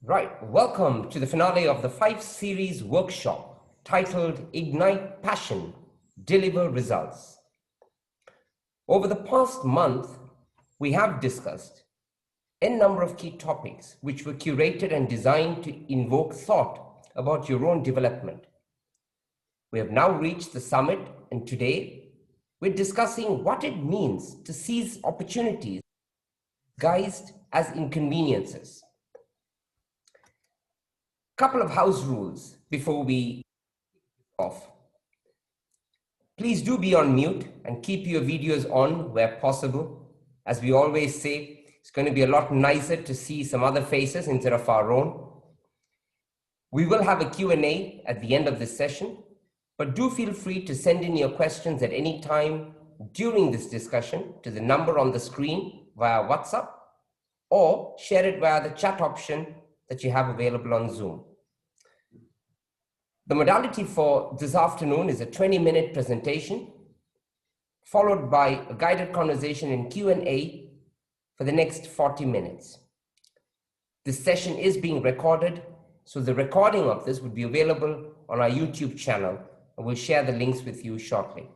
Right, welcome to the finale of the 5 series workshop titled Ignite Passion, Deliver Results. Over the past month, we have discussed a number of key topics which were curated and designed to invoke thought about your own development. We have now reached the summit, and today we're discussing what it means to seize opportunities disguised as inconveniences. Couple of house rules before we off. Please do be on mute and keep your videos on where possible. As we always say, it's going to be a lot nicer to see some other faces instead of our own. We will have a Q&A at the end of this session, but do feel free to send in your questions at any time during this discussion to the number on the screen via WhatsApp, or share it via the chat option that you have available on Zoom. The modality for this afternoon is a 20-minute presentation, followed by a guided conversation and Q&A for the next 40 minutes. This session is being recorded, so the recording of this would be available on our YouTube channel, and we'll share the links with you shortly.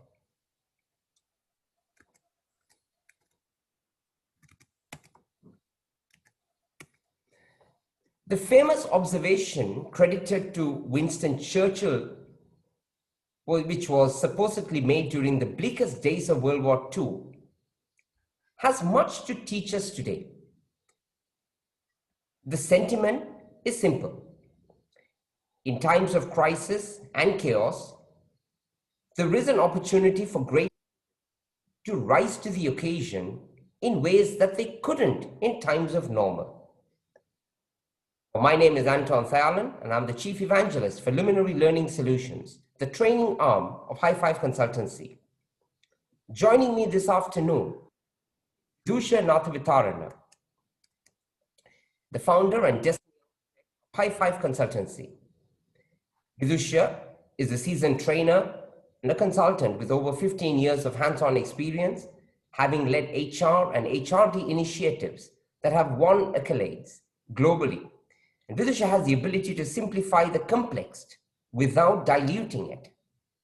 The famous observation credited to Winston Churchill, which was supposedly made during the bleakest days of World War II, has much to teach us today. The sentiment is simple. In times of crisis and chaos, there is an opportunity for great to rise to the occasion in ways that they couldn't in times of normal. My name is Anton Thayalan, and I'm the Chief Evangelist for Luminary Learning Solutions, the training arm of High Five Consultancy. Joining me this afternoon, Vidusha, the founder and destiny of High Five Consultancy. Vidusha is a seasoned trainer and a consultant with over 15 years of hands-on experience, having led HR and HRD initiatives that have won accolades globally. And Vidusha has the ability to simplify the complex without diluting it.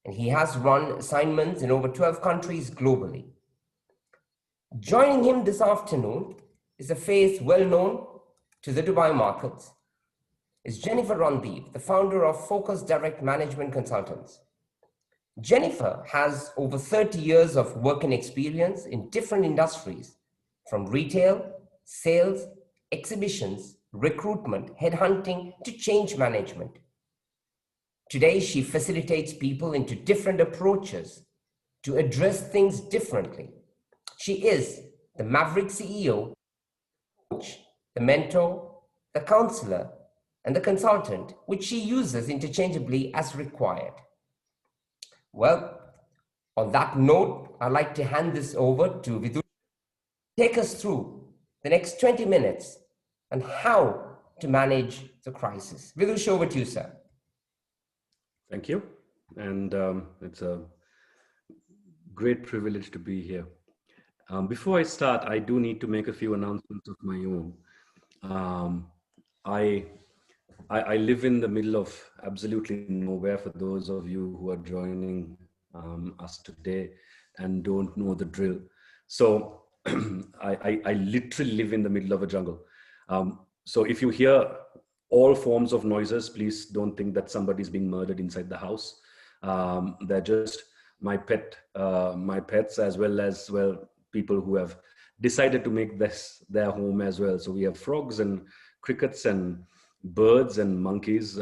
And he has run assignments in over 12 countries globally. Joining him this afternoon is a face well known to the Dubai markets, is Jennifer Randeep, the founder of Focus Direct Management Consultants. Jennifer has over 30 years of work and experience in different industries, from retail, sales, exhibitions, recruitment, headhunting, to change management. Today, she facilitates people into different approaches to address things differently. She is the Maverick CEO, coach, the mentor, the counselor, and the consultant, which she uses interchangeably as required. Well, on that note, I'd like to hand this over to Vidusha. Take us through the next 20 minutes and how to manage the crisis. Vidusha, over to you, sir. Thank you. And it's a great privilege to be here. Before I start, I do need to make a few announcements of my own. I live in the middle of absolutely nowhere, for those of you who are joining us today and don't know the drill. So I literally live in the middle of a jungle. So if you hear all forms of noises, please don't think that somebody's being murdered inside the house. They're just my pets, as well people who have decided to make this their home as well. So we have frogs and crickets and birds and monkeys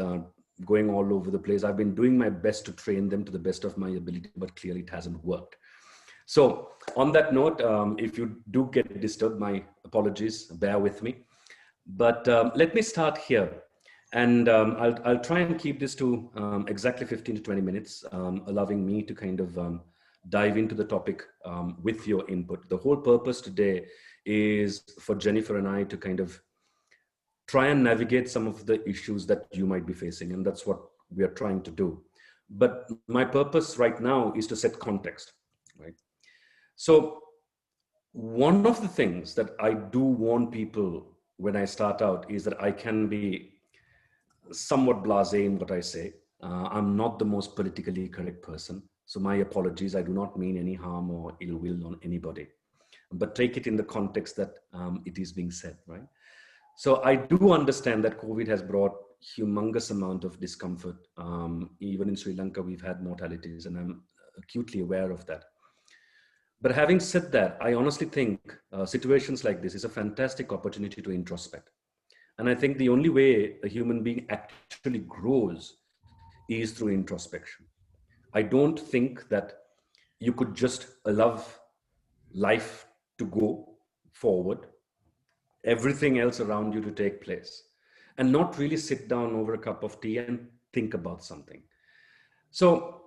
going all over the place. I've been doing my best to train them to the best of my ability, but clearly it hasn't worked. So on that note, if you do get disturbed, my apologies, bear with me. But let me start here, and I'll try and keep this to exactly 15 to 20 minutes, allowing me to kind of dive into the topic with your input. The whole purpose today is for Jennifer and I to kind of try and navigate some of the issues that you might be facing, and that's what we are trying to do. But my purpose right now is to set context, right? So one of the things that I do warn people when I start out is that I can be somewhat blasé in what I say. I'm not the most politically correct person. So my apologies. I do not mean any harm or ill will on anybody, but take it in the context that it is being said, right? So I do understand that COVID has brought humongous amount of discomfort. Even in Sri Lanka, we've had mortalities, and I'm acutely aware of that. But having said that, I honestly think situations like this is a fantastic opportunity to introspect. And I think the only way a human being actually grows is through introspection. I don't think that you could just allow life to go forward, everything else around you to take place, and not really sit down over a cup of tea and think about something. So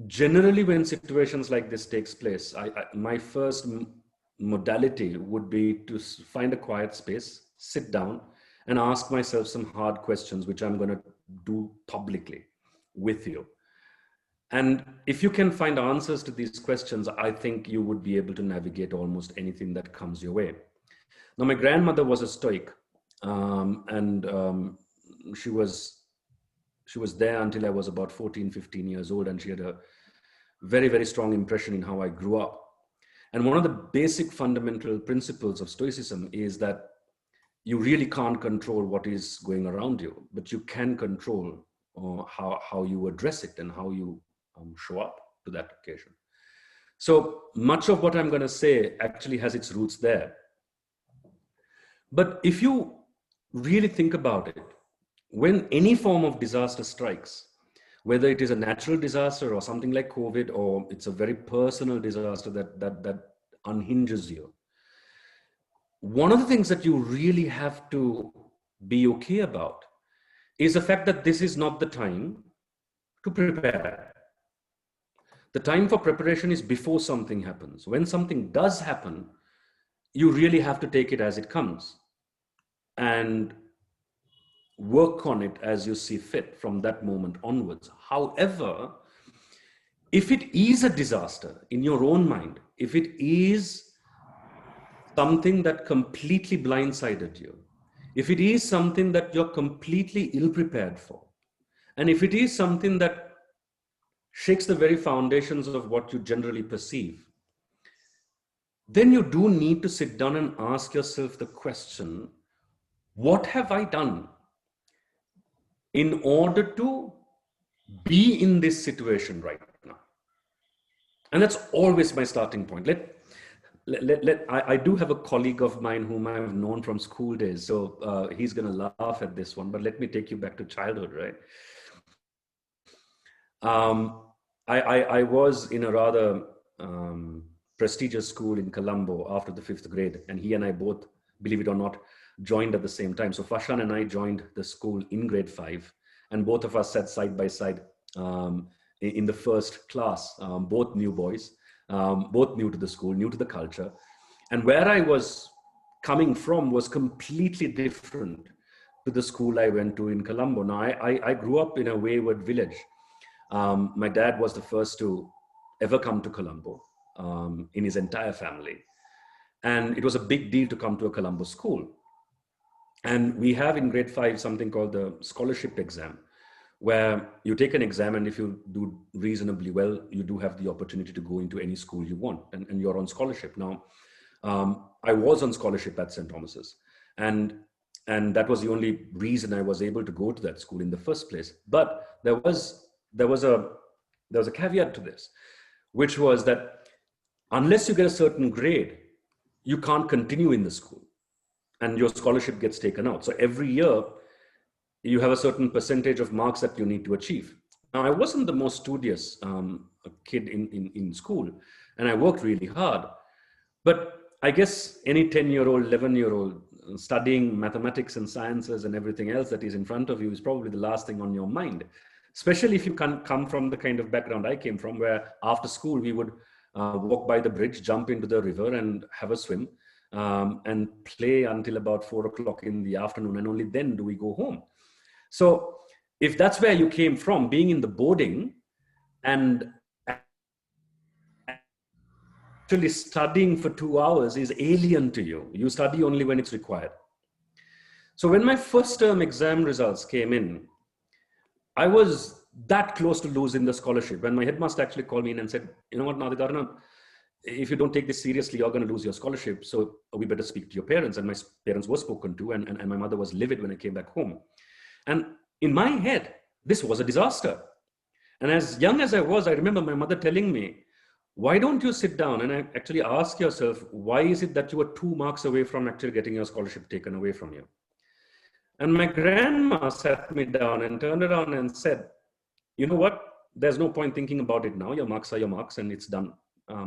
generally, when situations like this takes place, my first modality would be to find a quiet space, sit down, and ask myself some hard questions, which I'm going to do publicly with you. And if you can find answers to these questions, I think you would be able to navigate almost anything that comes your way. Now, my grandmother was a Stoic, and she was there until I was about 14, 15 years old, and she had a very, very strong impression in how I grew up. And one of the basic fundamental principles of Stoicism is that you really can't control what is going around you, but you can control how you address it and how you show up to that occasion. So much of what I'm going to say actually has its roots there. But if you really think about it, when any form of disaster strikes, whether it is a natural disaster or something like COVID, or it's a very personal disaster that unhinges you, one of the things that you really have to be okay about is the fact that this is not the time to prepare. The time for preparation is before something happens. When something does happen, you really have to take it as it comes and work on it as you see fit from that moment onwards. However, if it is a disaster in your own mind, if it is something that completely blindsided you, if it is something that you're completely ill-prepared for, and if it is something that shakes the very foundations of what you generally perceive, then you do need to sit down and ask yourself the question, what have I done in order to be in this situation right now? And that's always my starting point. I do have a colleague of mine whom I've known from school days, so he's going to laugh at this one, but let me take you back to childhood, right? I was in a rather prestigious school in Colombo after the 5th grade, and he and I both, believe it or not, joined at the same time. So Fashan and I joined the school in grade 5, and both of us sat side by side in the first class, both new boys, both new to the school, new to the culture. And where I was coming from was completely different to the school I went to in Colombo. Now, I grew up in a wayward village. My dad was the first to ever come to Colombo in his entire family. And it was a big deal to come to a Colombo school. And we have in grade 5 something called the scholarship exam, where you take an exam, and if you do reasonably well, you do have the opportunity to go into any school you want, and you're on scholarship. Now, I was on scholarship at St. Thomas's, and that was the only reason I was able to go to that school in the first place. But there was a caveat to this, which was that unless you get a certain grade, you can't continue in the school, and your scholarship gets taken out. So every year, you have a certain percentage of marks that you need to achieve. Now, I wasn't the most studious kid in school, and I worked really hard. But I guess any 10-year-old, 11-year-old studying mathematics and sciences and everything else that is in front of you is probably the last thing on your mind, especially if you can come from the kind of background I came from, where after school we would walk by the bridge, jump into the river and have a swim and play until about 4 o'clock in the afternoon, and only then do we go home. So if that's where you came from, being in the boarding and actually studying for 2 hours is alien to you. You study only when it's required. So when my first term exam results came in, I was that close to losing the scholarship when my headmaster actually called me in and said, you know what, Nadidarana, if you don't take this seriously, you're going to lose your scholarship. So we better speak to your parents. And my parents were spoken to, and my mother was livid when I came back home. And in my head, this was a disaster. And as young as I was, I remember my mother telling me, why don't you sit down and actually ask yourself, why is it that you were 2 marks away from actually getting your scholarship taken away from you? And my grandma sat me down and turned around and said, you know what? There's no point thinking about it now. Your marks are your marks and it's done.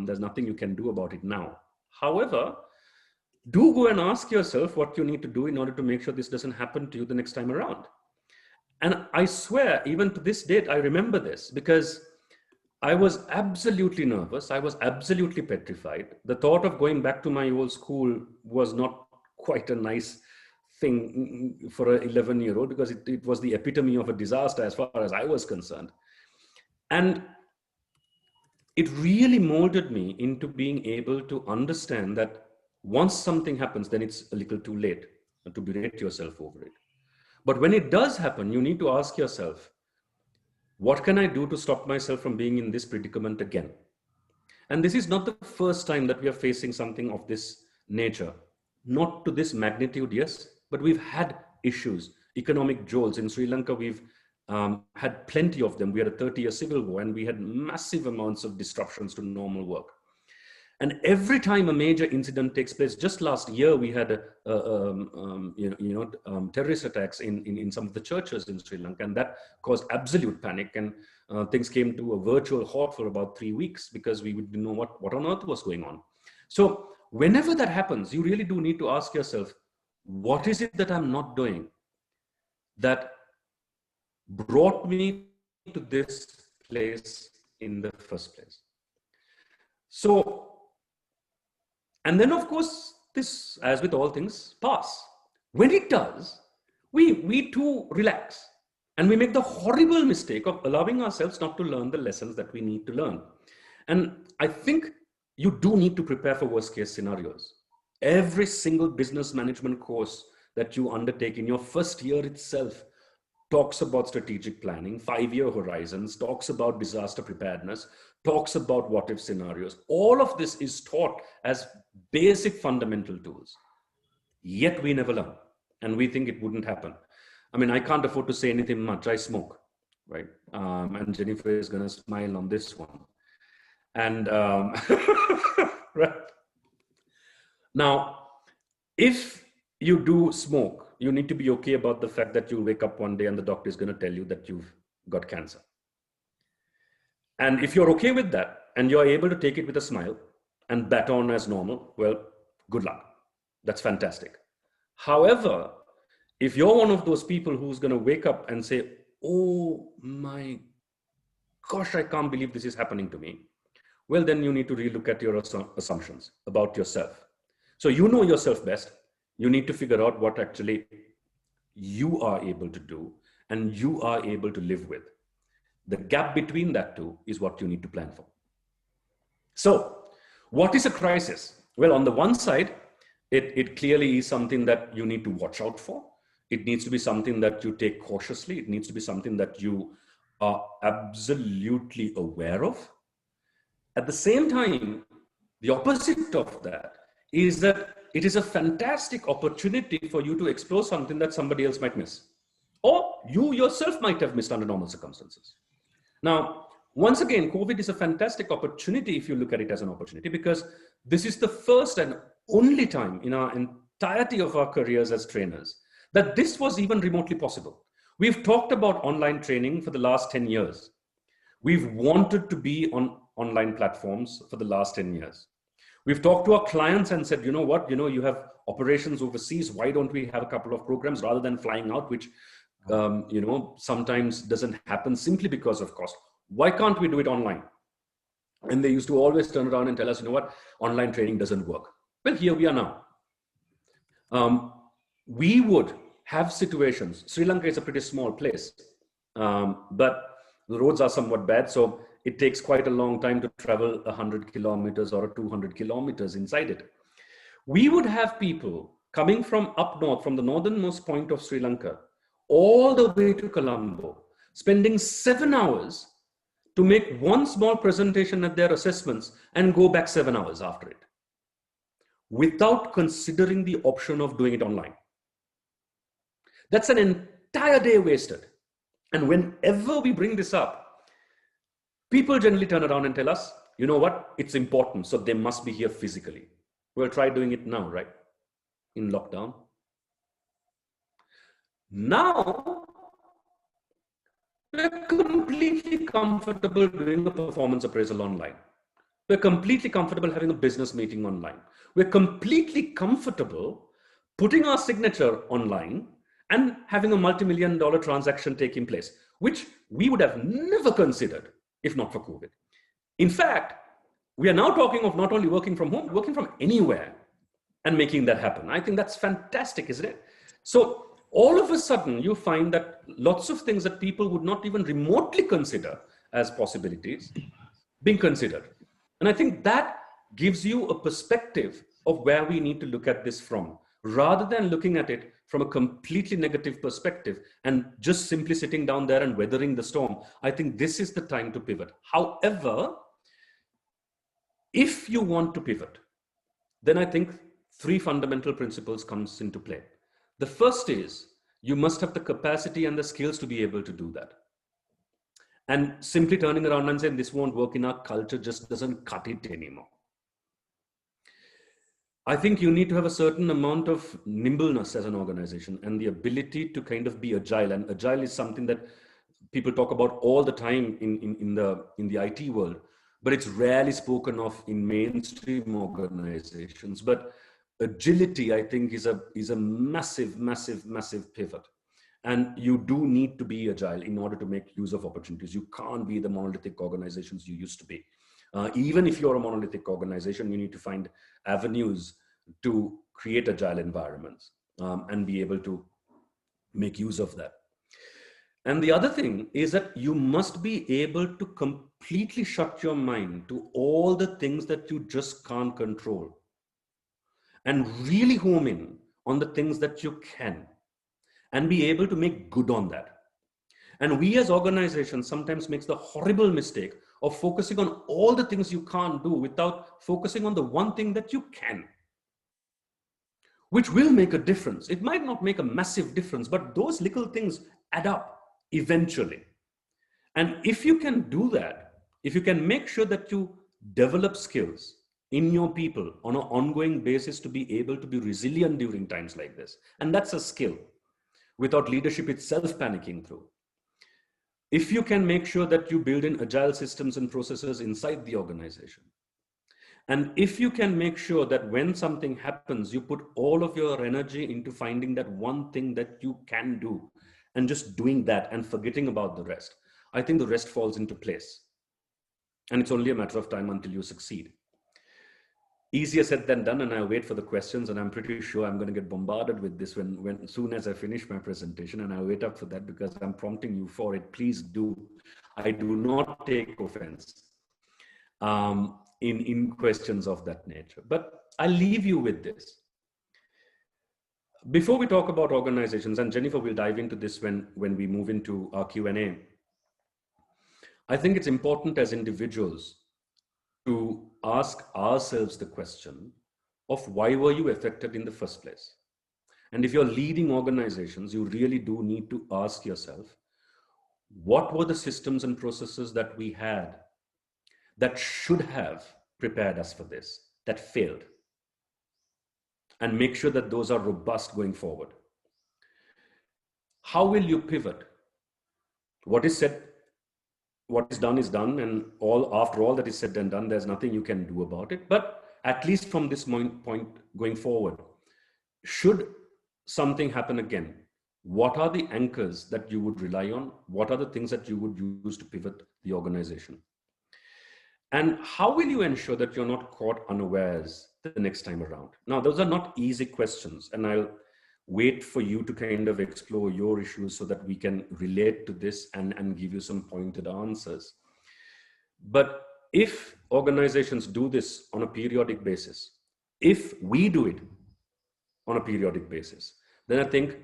There's nothing you can do about it now. However, do go and ask yourself what you need to do in order to make sure this doesn't happen to you the next time around. And I swear, even to this date, I remember this because I was absolutely nervous. I was absolutely petrified. The thought of going back to my old school was not quite a nice thing for an 11-year-old because it was the epitome of a disaster as far as I was concerned. And it really molded me into being able to understand that once something happens, then it's a little too late to berate yourself over it. But when it does happen, you need to ask yourself, what can I do to stop myself from being in this predicament again? And this is not the first time that we are facing something of this nature. Not to this magnitude, yes, but we've had issues, economic jolts. In Sri Lanka, we've had plenty of them. We had a 30-year civil war and we had massive amounts of disruptions to normal work. And every time a major incident takes place, just last year we had terrorist attacks in some of the churches in Sri Lanka, and that caused absolute panic. And things came to a virtual halt for about 3 weeks because we didn't know what on earth was going on. So whenever that happens, you really do need to ask yourself, what is it that I'm not doing that brought me to this place in the first place? So, and then of course, this, as with all things, pass. When it does, we too relax and we make the horrible mistake of allowing ourselves not to learn the lessons that we need to learn. And I think you do need to prepare for worst case scenarios. Every single business management course that you undertake in your first year itself talks about strategic planning, 5-year horizons, talks about disaster preparedness, talks about what if scenarios. All of this is taught as basic fundamental tools. Yet we never learn and we think it wouldn't happen. I mean, I can't afford to say anything much. I smoke, right? And Jennifer is going to smile on this one. And right. Now, if you do smoke, you need to be okay about the fact that you'll wake up one day and the doctor is going to tell you that you've got cancer. And if you're okay with that and you're able to take it with a smile and bat on as normal, well, good luck. That's fantastic. However, if you're one of those people who's going to wake up and say, oh my gosh, I can't believe this is happening to me, well, then you need to relook at your assumptions about yourself. So you know yourself best. You need to figure out what actually you are able to do and you are able to live with. The gap between that two is what you need to plan for. So what is a crisis? Well, on the one side, it clearly is something that you need to watch out for. It needs to be something that you take cautiously. It needs to be something that you are absolutely aware of. At the same time, the opposite of that is that it is a fantastic opportunity for you to explore something that somebody else might miss, or you yourself might have missed under normal circumstances. Now, once again, COVID is a fantastic opportunity if you look at it as an opportunity, because this is the first and only time in our entirety of our careers as trainers that this was even remotely possible. We've talked about online training for the last 10 years. We've wanted to be on online platforms for the last 10 years. We've talked to our clients and said, you know what, you have operations overseas. Why don't we have a couple of programs rather than flying out, which, sometimes doesn't happen simply because of cost. Why can't we do it online? And they used to always turn around and tell us, you know what, online training doesn't work. Well, here we are now. We would have situations. Sri Lanka is a pretty small place, but the roads are somewhat bad. So it takes quite a long time to travel 100 kilometers or 200 kilometers inside it. We would have people coming from up north, from the northernmost point of Sri Lanka, all the way to Colombo, spending 7 hours to make one small presentation at their assessments and go back 7 hours after it, without considering the option of doing it online. That's an entire day wasted. And whenever we bring this up, people generally turn around and tell us, you know what, it's important, so they must be here physically. We'll try doing it now, right? In lockdown. Now, we're completely comfortable doing a performance appraisal online. We're completely comfortable having a business meeting online. We're completely comfortable putting our signature online and having a multi-million-dollar transaction taking place, which we would have never considered if not for COVID. In fact, we are now talking of not only working from home, working from anywhere and making that happen. I think that's fantastic, isn't it? So all of a sudden, you find that lots of things that people would not even remotely consider as possibilities being considered. And I think that gives you a perspective of where we need to look at this from, rather than looking at it from a completely negative perspective and just simply sitting down there and weathering the storm. I think this is the time to pivot. However, if you want to pivot, then I think 3 fundamental principles comes into play. The first is you must have the capacity and the skills to be able to do that. And simply turning around and saying this won't work in our culture just doesn't cut it anymore. I think you need to have a certain amount of nimbleness as an organization and the ability to kind of be agile. And agile is something that people talk about all the time in the IT world, but it's rarely spoken of in mainstream organizations. But agility, I think, is a massive, massive, massive pivot. And you do need to be agile in order to make use of opportunities. You can't be the monolithic organizations you used to be. Even if you're a monolithic organization, you need to find avenues to create agile environments and be able to make use of that. And the other thing is that you must be able to completely shut your mind to all the things that you just can't control and really home in on the things that you can and be able to make good on that. And we as organizations sometimes makes the horrible mistake of focusing on all the things you can't do without focusing on the one thing that you can, which will make a difference. It might not make a massive difference, but those little things add up eventually. And if you can do that, if you can make sure that you develop skills in your people on an ongoing basis to be able to be resilient during times like this, and that's a skill without leadership itself panicking through. If you can make sure that you build in agile systems and processes inside the organization, and if you can make sure that when something happens, you put all of your energy into finding that one thing that you can do and just doing that and forgetting about the rest, I think the rest falls into place. And it's only a matter of time until you succeed. Easier said than done, and I wait for the questions, and I'm pretty sure I'm going to get bombarded with this when soon as I finish my presentation, and I wait up for that because I'm prompting you for it. Please do. I do not take offense in questions of that nature, but I'll leave you with this. Before we talk about organizations, and Jennifer will dive into this when we move into our Q&A, I think it's important as individuals to ask ourselves the question of why were you affected in the first place? And if you're leading organizations, you really do need to ask yourself, what were the systems and processes that we had that should have prepared us for this, that failed? And make sure that those are robust going forward. How will you pivot? What is said, what is done, and after all that is said and done, there's nothing you can do about it. But at least from this point going forward, should something happen again, what are the anchors that you would rely on? What are the things that you would use to pivot the organization? And how will you ensure that you're not caught unawares the next time around? Now, those are not easy questions, and I'll wait for you to kind of explore your issues so that we can relate to this and give you some pointed answers. But if organizations do this on a periodic basis, if we do it on a periodic basis, then I think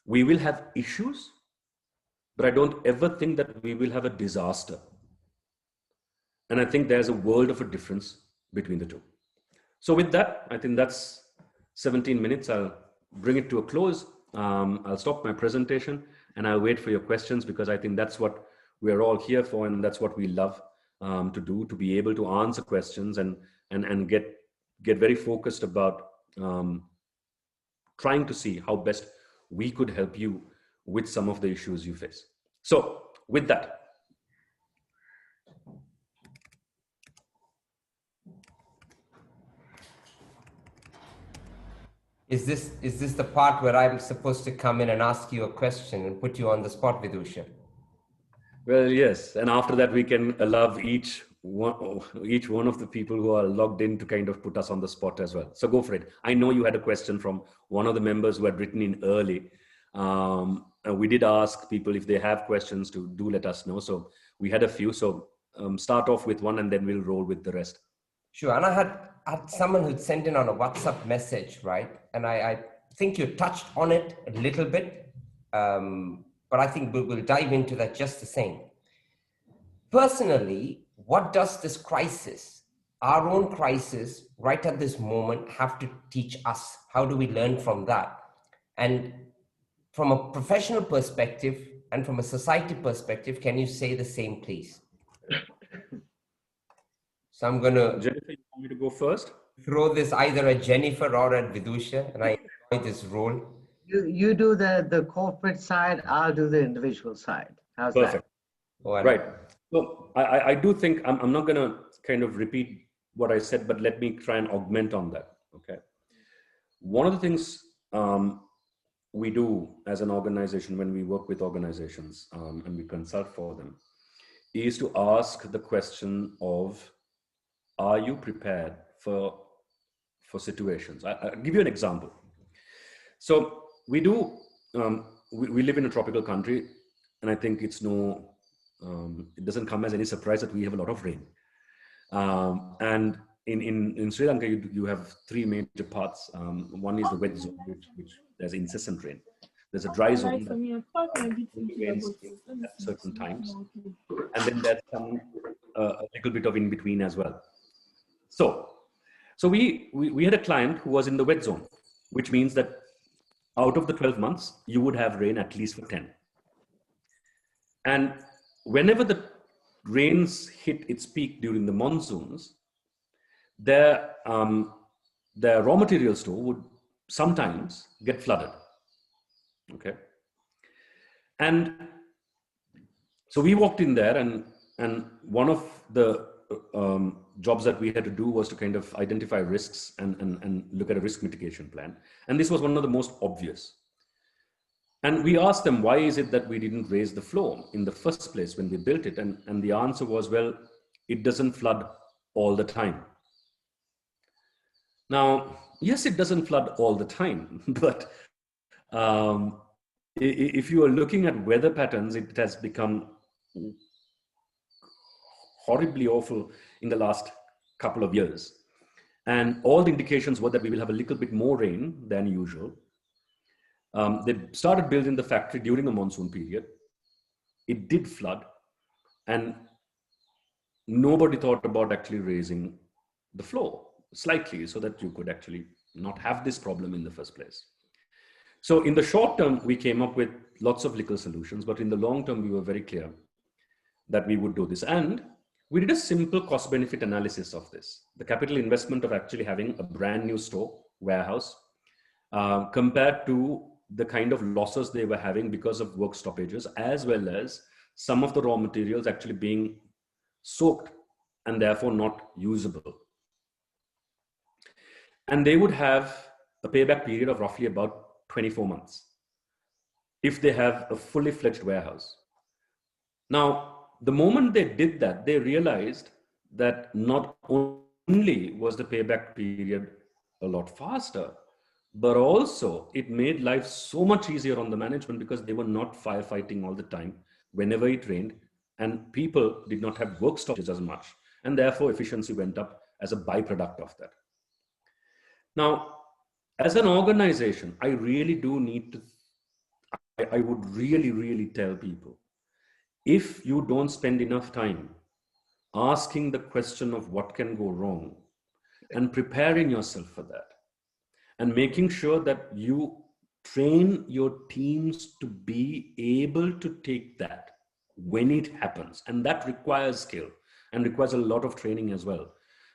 we will have issues, but I don't ever think that we will have a disaster. And I think there's a world of a difference between the two. So with that, I think that's 17 minutes. I'll bring it to a close. I'll stop my presentation and I'll wait for your questions, because I think that's what we're all here for, and that's what we love to do, to be able to answer questions and get very focused about trying to see how best we could help you with some of the issues you face. So with that, Is this the part where I'm supposed to come in and ask you a question and put you on the spot, Vidusha? well, yes. And after that, we can allow each one of the people who are logged in to kind of put us on the spot as well. So go for it. I know you had a question from one of the members who had written in early. And we did ask people if they have questions to do let us know. So we had a few. So start off with one and then we'll roll with the rest. Sure. And I had someone who'd sent in on a WhatsApp message, right? And I think you touched on it a little bit, but I think we'll dive into that just the same. Personally, what does this crisis, our own crisis right at this moment, have to teach us? How do we learn from that? And from a professional perspective and from a society perspective, can you say the same, please? So I'm going to... Jennifer, you want me to go first? Throw this either at Jennifer or at Vidusha, and I enjoy this role. You do the corporate side, I'll do the individual side. How's Perfect. that? Oh, Right. So I do think I'm not going to kind of repeat what I said, but let me try and augment on that. Okay. One of the things we do as an organization when we work with organizations and we consult for them is to ask the question of, are you prepared for situations? I'll give you an example. So we do, we live in a tropical country, and I think it's it doesn't come as any surprise that we have a lot of rain. And in Sri Lanka, you have three major parts. One is the wet zone, which there's incessant rain. There's a dry zone that only rains at certain times. And then there's a little bit of in between as well. So we had a client who was in the wet zone, which means that out of the 12 months, you would have rain at least for 10. And whenever the rains hit its peak during the monsoons, their raw material store would sometimes get flooded. Okay. And so we walked in there, and one of the jobs that we had to do was to kind of identify risks and look at a risk mitigation plan. And this was one of the most obvious. And we asked them, why is it that we didn't raise the floor in the first place when we built it? And the answer was, well, it doesn't flood all the time. Now, yes, it doesn't flood all the time, but if you are looking at weather patterns, it has become horribly awful in the last couple of years. And all the indications were that we will have a little bit more rain than usual. They started building the factory during a monsoon period. It did flood, and nobody thought about actually raising the floor slightly so that you could actually not have this problem in the first place. So in the short term, we came up with lots of little solutions, but in the long term, we were very clear that we would do this. And we did a simple cost benefit analysis of this. The capital investment of actually having a brand new store, warehouse, compared to the kind of losses they were having because of work stoppages, as well as some of the raw materials actually being soaked and therefore not usable. And they would have a payback period of roughly about 24 months if they have a fully fledged warehouse. Now, the moment they did that, they realized that not only was the payback period a lot faster, but also it made life so much easier on the management because they were not firefighting all the time whenever it rained, and people did not have work stoppages as much, and therefore efficiency went up as a byproduct of that. Now, As an organization, I really do need to, I would really tell people, if you don't spend enough time asking the question of what can go wrong and preparing yourself for that, and making sure that you train your teams to be able to take that when it happens. And that requires skill and requires a lot of training as well.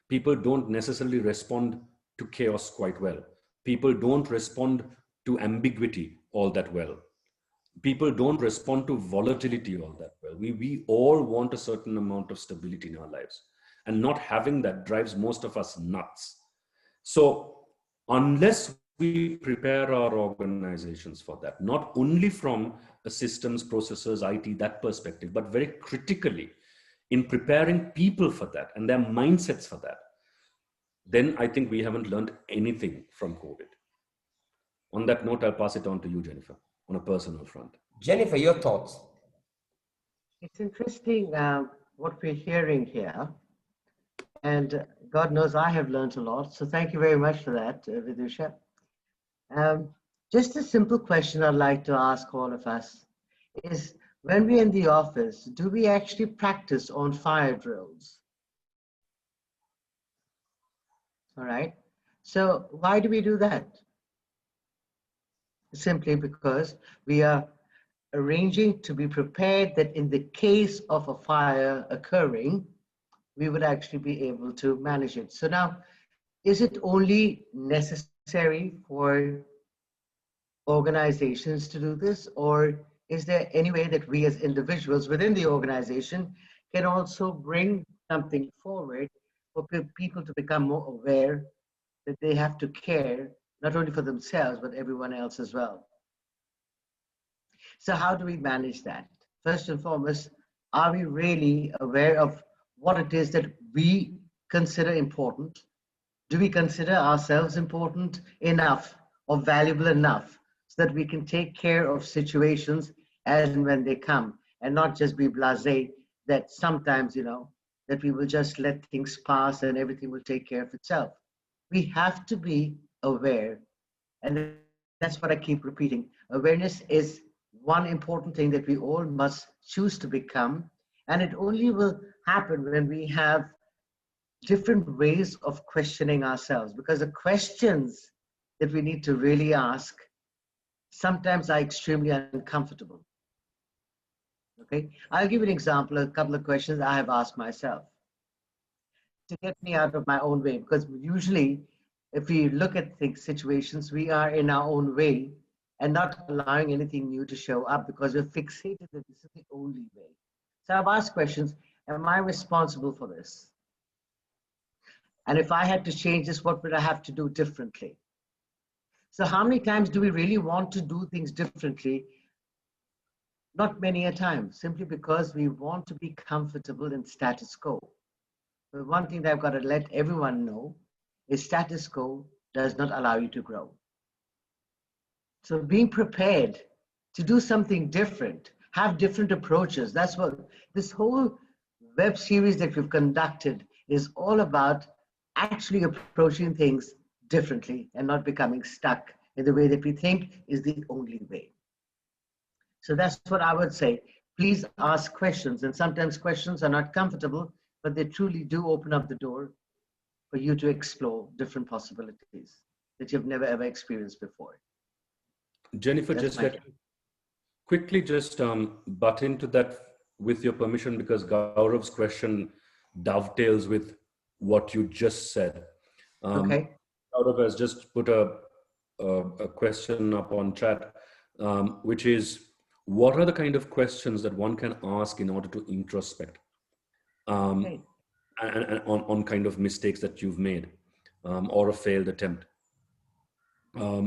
People don't necessarily respond to chaos quite well. People don't respond to ambiguity all that well. People don't respond to volatility all that well. We all want a certain amount of stability in our lives. And not having that drives most of us nuts. So unless we prepare our organizations for that, not only from a systems, processes, IT, that perspective, but very critically in preparing people for that and their mindsets for that, then I think we haven't learned anything from COVID. On that note, I'll pass it on to you, Jennifer, on a personal front. Jennifer, your thoughts? It's interesting what we're hearing here. And God knows I have learned a lot. So thank you very much for that, Vidusha. Just a simple question I'd like to ask all of us is, when we're in the office, do we actually practice on fire drills? All right. So why do we do that? Simply because we are arranging to be prepared that in the case of a fire occurring, we would actually be able to manage it. So now, is it only necessary for organizations to do this, or is there any way that we as individuals within the organization can also bring something forward for people to become more aware that they have to care not only for themselves, but everyone else as well? So how do we manage that? First and foremost, are we really aware of what it is that we consider important? Do we consider ourselves important enough or valuable enough so that we can take care of situations as and when they come, and not just be blasé that sometimes, that we will just let things pass and everything will take care of itself? We have to be aware, and that's what I keep repeating. Awareness is one important thing that we all must choose to become, and it only will happen when we have different ways of questioning ourselves, because the questions that we need to really ask sometimes are extremely uncomfortable. Okay, I'll give you an example, a couple of questions I have asked myself to get me out of my own way, because usually if we look at situations, we are in our own way and not allowing anything new to show up because we're fixated that this is the only way. So I've asked questions, am I responsible for this? And if I had to change this, what would I have to do differently? So how many times do we really want to do things differently? Not many a time, simply because we want to be comfortable in status quo. But one thing that I've got to let everyone know is status quo does not allow you to grow. So being prepared to do something different, have different approaches, that's what this whole web series that we've conducted is all about, actually approaching things differently and not becoming stuck in the way that we think is the only way. So that's what I would say. Please ask questions, and sometimes questions are not comfortable, but they truly do open up the door for you to explore different possibilities that you've never ever experienced before. Jennifer, just let me quickly just butt into that with your permission, because Gaurav's question dovetails with what you just said. Okay. Gaurav has just put a question up on chat, which is, what are the kind of questions that one can ask in order to introspect and on kind of mistakes that you've made or a failed attempt?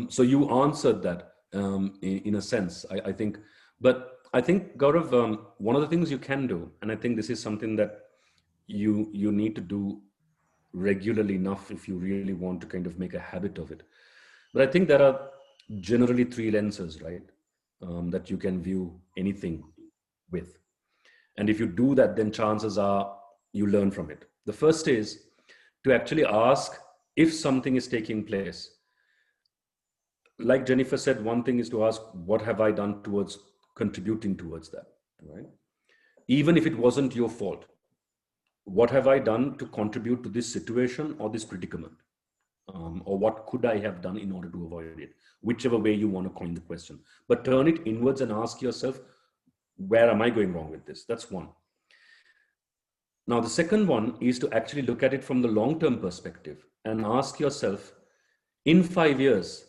So you answered that in a sense, I think. But I think, Gaurav, one of the things you can do, and I think this is something that you need to do regularly enough if you really want to kind of make a habit of it. But I think there are generally three lenses, right, that you can view anything with. And if you do that, then chances are you learn from it. The first is to actually ask, if something is taking place, like Jennifer said, one thing is to ask, what have I done towards contributing towards that, right? Even if it wasn't your fault, what have I done to contribute to this situation or this predicament? Or what could I have done in order to avoid it? Whichever way you want to coin the question. But turn it inwards and ask yourself, where am I going wrong with this? That's one. Now, the second one is to actually look at it from the long-term perspective and ask yourself, in 5 years,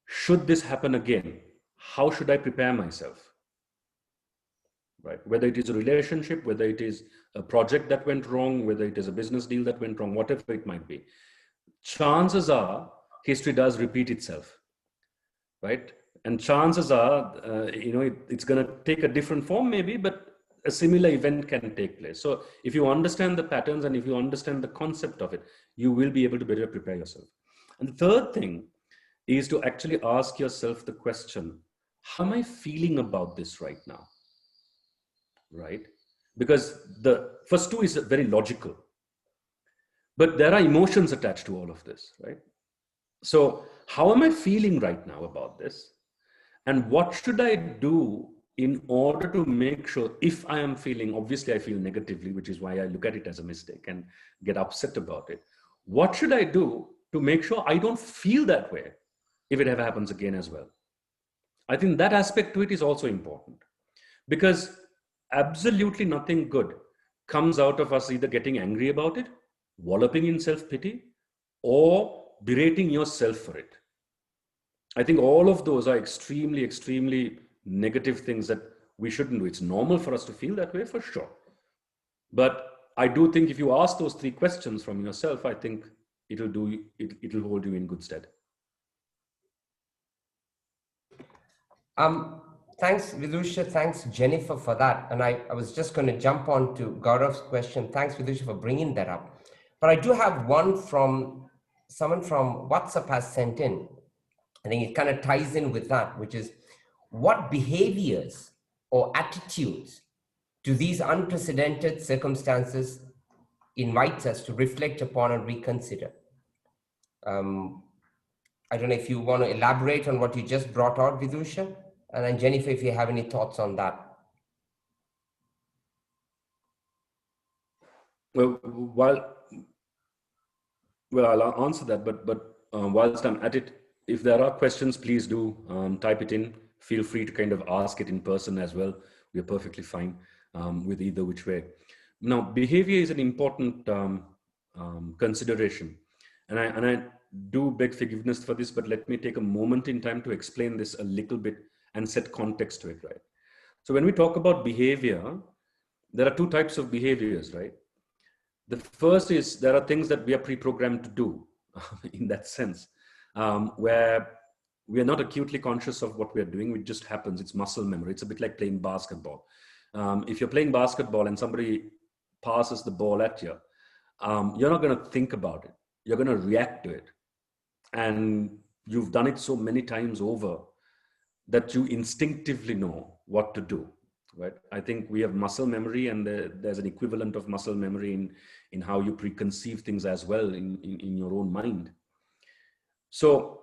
should this happen again, how should I prepare myself? Right? Whether it is a relationship, whether it is a project that went wrong, whether it is a business deal that went wrong, whatever it might be. Chances are history does repeat itself, right? And chances are, it's going to take a different form maybe, but a similar event can take place. So if you understand the patterns and if you understand the concept of it, you will be able to better prepare yourself. And the third thing is to actually ask yourself the question, how am I feeling about this right now? Right? Because the first two is very logical, but there are emotions attached to all of this, right? So how am I feeling right now about this? And what should I do in order to make sure, if I am feeling, obviously I feel negatively, which is why I look at it as a mistake and get upset about it. What should I do to make sure I don't feel that way if it ever happens again as well? I think that aspect to it is also important, because absolutely nothing good comes out of us either getting angry about it, walloping in self-pity, or berating yourself for it. I think all of those are extremely, extremely negative things that we shouldn't do. It's normal for us to feel that way, for sure. But I do think if you ask those 3 questions from yourself, I think it'll hold you in good stead. Thanks, Vidusha. Thanks, Jennifer, for that. And I was just going to jump on to Gaurav's question. Thanks, Vidusha, for bringing that up. But I do have one from someone from WhatsApp has sent in. I think it kind of ties in with that, which is, what behaviors or attitudes do these unprecedented circumstances invites us to reflect upon and reconsider? I don't know if you want to elaborate on what you just brought out, Vidusha, and then Jennifer, if you have any thoughts on that. Well, I'll answer that, but whilst I'm at it, if there are questions, please do type it in. Feel free to kind of ask it in person as well. We're perfectly fine with either which way. Now, behavior is an important consideration. And I do beg forgiveness for this, but let me take a moment in time to explain this a little bit and set context to it, right? So when we talk about behavior, there are 2 types of behaviors, right? The first is there are things that we are pre-programmed to do in that sense, where we are not acutely conscious of what we are doing. It just happens. It's muscle memory. It's a bit like playing basketball. If you're playing basketball and somebody passes the ball at you, you're not going to think about it. You're going to react to it. And you've done it so many times over that you instinctively know what to do, right? I think we have muscle memory, and there's an equivalent of muscle memory in how you preconceive things as well in your own mind. So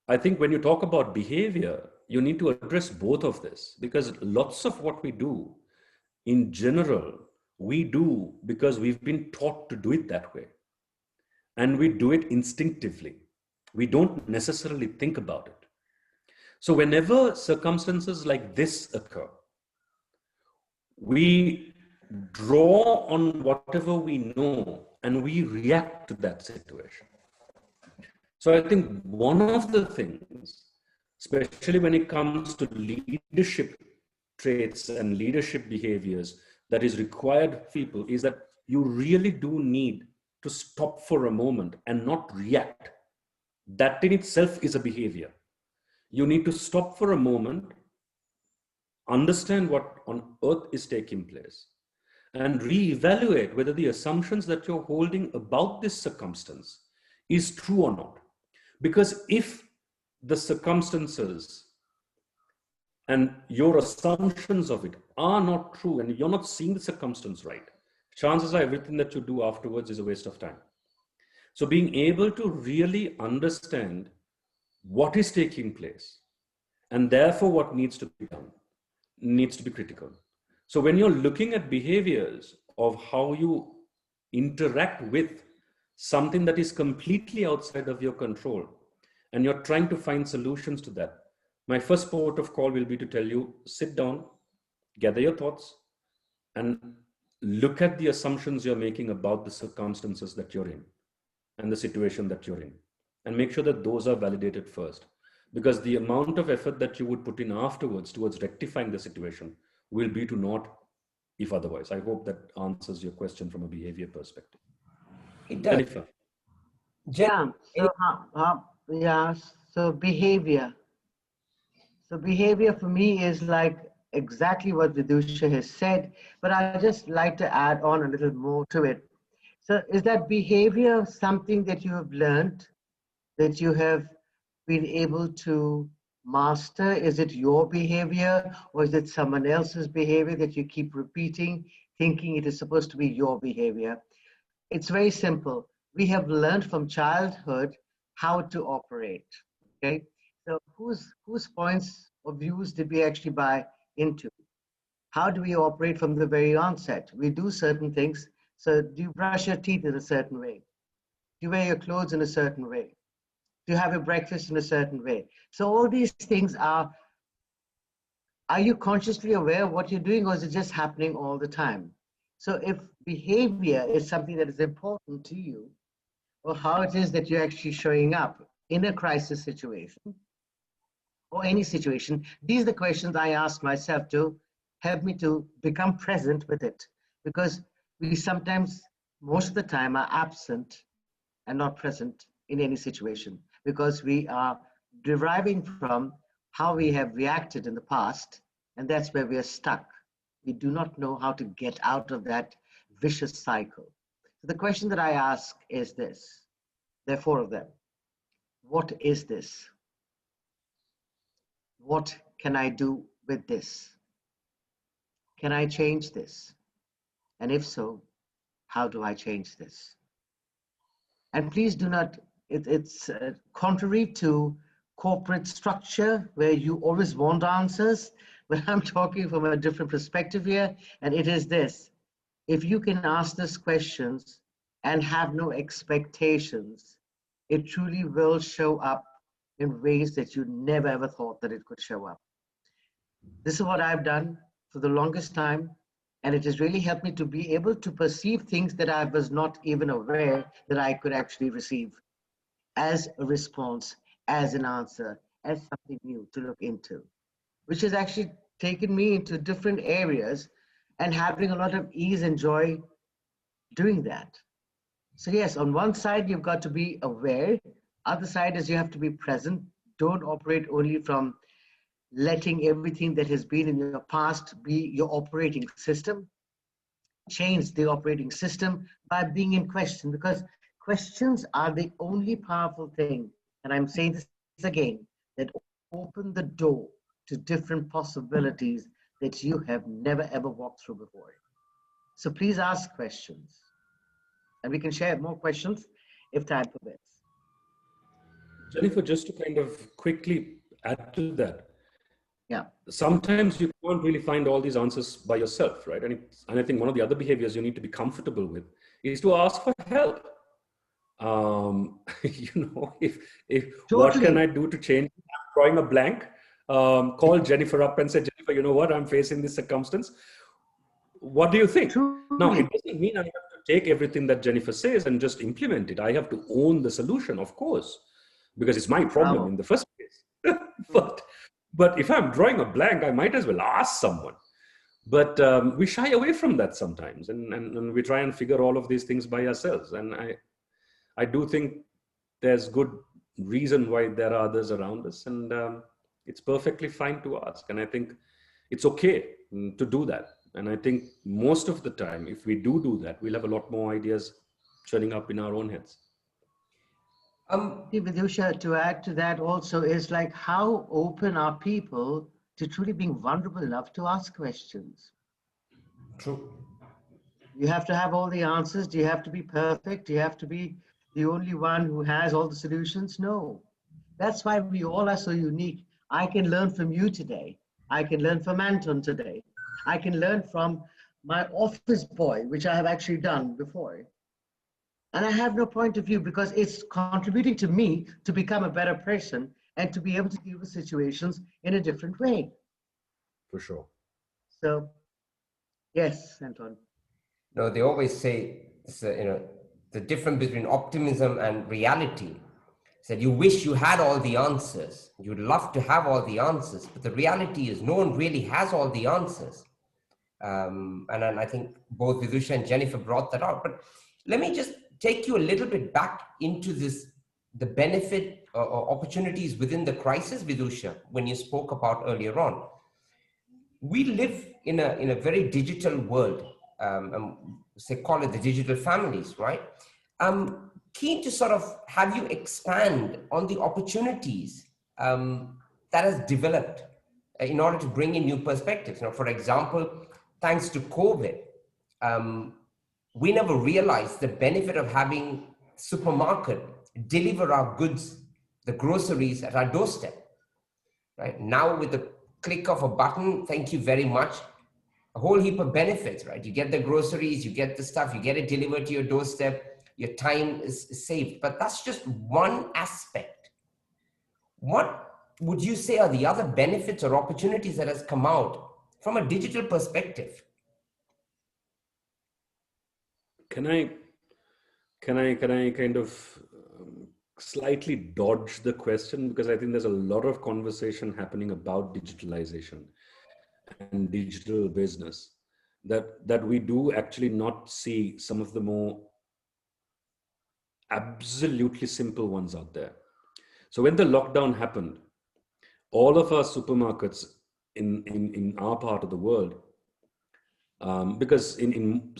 I think when you talk about behavior, you need to address both of this, because lots of what we do in general, we do because we've been taught to do it that way. And we do it instinctively. We don't necessarily think about it. So whenever circumstances like this occur, we draw on whatever we know and we react to that situation. So I think one of the things, especially when it comes to leadership traits and leadership behaviors that is required of people, is that you really do need to stop for a moment and not react. That in itself is a behavior. You need to stop for a moment, understand what on earth is taking place, and reevaluate whether the assumptions that you're holding about this circumstance is true or not. Because if the circumstances and your assumptions of it are not true, and you're not seeing the circumstance right, chances are everything that you do afterwards is a waste of time. So being able to really understand what is taking place, and therefore what needs to be done needs to be critical. So when you're looking at behaviors of how you interact with something that is completely outside of your control, and you're trying to find solutions to that, my first port of call will be to tell you, sit down, gather your thoughts, and look at the assumptions you're making about the circumstances that you're in and the situation that you're in, and make sure that those are validated first. Because the amount of effort that you would put in afterwards towards rectifying the situation will be to not, if otherwise. I hope that answers your question from a behavior perspective. It does. Jennifer. Yeah. So behavior. So behavior for me is like exactly what Vidusha has said, but I just like to add on a little more to it. So is that behavior something that you have learned, that you have been able to master? Is it your behavior, or is it someone else's behavior that you keep repeating, thinking it is supposed to be your behavior? It's very simple. We have learned from childhood how to operate. Okay, so whose points or views did we actually buy into? How do we operate from the very onset? We do certain things. So do you brush your teeth in a certain way? Do you wear your clothes in a certain way? Do you have your breakfast in a certain way? So all these things are you consciously aware of what you're doing, or is it just happening all the time? So if behavior is something that is important to you, or how it is that you're actually showing up in a crisis situation or any situation, these are the questions I ask myself to help me to become present with it. Because we sometimes, most of the time, are absent and not present in any situation, because we are deriving from how we have reacted in the past, and that's where we are stuck. We do not know how to get out of that vicious cycle. So the question that I ask is this. There are four of them. What is this? What can I do with this? Can I change this? And if so, how do I change this? And please do not, it's contrary to corporate structure where you always want answers, but I'm talking from a different perspective here, and it is this. If you can ask these questions and have no expectations, it truly will show up in ways that you never ever thought that it could show up. This is what I've done for the longest time, and it has really helped me to be able to perceive things that I was not even aware that I could actually receive as a response, as an answer, as something new to look into, which has actually taken me into different areas and having a lot of ease and joy doing that. So yes, on one side, you've got to be aware. Other side is you have to be present. Don't operate only from letting everything that has been in your past be your operating system. Change the operating system by being in question, because questions are the only powerful thing, and I'm saying this again, that open the door to different possibilities that you have never ever walked through before. So please ask questions, and we can share more questions if time permits. Jennifer, just to kind of quickly add to that. Yeah. Sometimes you can't really find all these answers by yourself, right? And I think one of the other behaviors you need to be comfortable with is to ask for help. If Totally. What can I do to change? I'm drawing a blank. Call Jennifer up and say, Jennifer, you know what? I'm facing this circumstance. What do you think? Truly. Now, it doesn't mean I have to take everything that Jennifer says and just implement it. I have to own the solution, of course, because it's my problem in the first place. But if I'm drawing a blank, I might as well ask someone. But we shy away from that sometimes, and we try and figure all of these things by ourselves. And I do think there's good reason why there are others around us, and it's perfectly fine to ask. And I think it's okay to do that. And I think most of the time, if we do that, we'll have a lot more ideas churning up in our own heads. Vidusha, to add to that also is like, how open are people to truly being vulnerable enough to ask questions? True. You have to have all the answers. Do you have to be perfect? Do you have to be the only one who has all the solutions? No. That's why we all are so unique. I can learn from you today. I can learn from Anton today. I can learn from my office boy, which I have actually done before. And I have no point of view because it's contributing to me to become a better person and to be able to deal with situations in a different way. For sure. So, yes, Anton. No, they always say, the difference between optimism and reality. Said you wish you had all the answers. You'd love to have all the answers, but the reality is no one really has all the answers. And I think both Vidusha and Jennifer brought that out. But let me just take you a little bit back into the benefit or opportunities within the crisis, Vidusha, when you spoke about earlier on. We live in a very digital world, say call it the digital families, right? I'm keen to sort of have you expand on the opportunities that has developed in order to bring in new perspectives. For example, thanks to COVID, we never realized the benefit of having supermarket deliver our goods, the groceries at our doorstep. Right now, with the click of a button, thank you very much, a whole heap of benefits, right? You get the groceries, you get the stuff, you get it delivered to your doorstep, your time is saved. But that's just one aspect. What would you say are the other benefits or opportunities that has come out from a digital perspective? Can I kind of slightly dodge the question, because I think there's a lot of conversation happening about digitalization and digital business that we do actually not see some of the more absolutely simple ones out there. So when the lockdown happened, all of our supermarkets in our part of the world, because in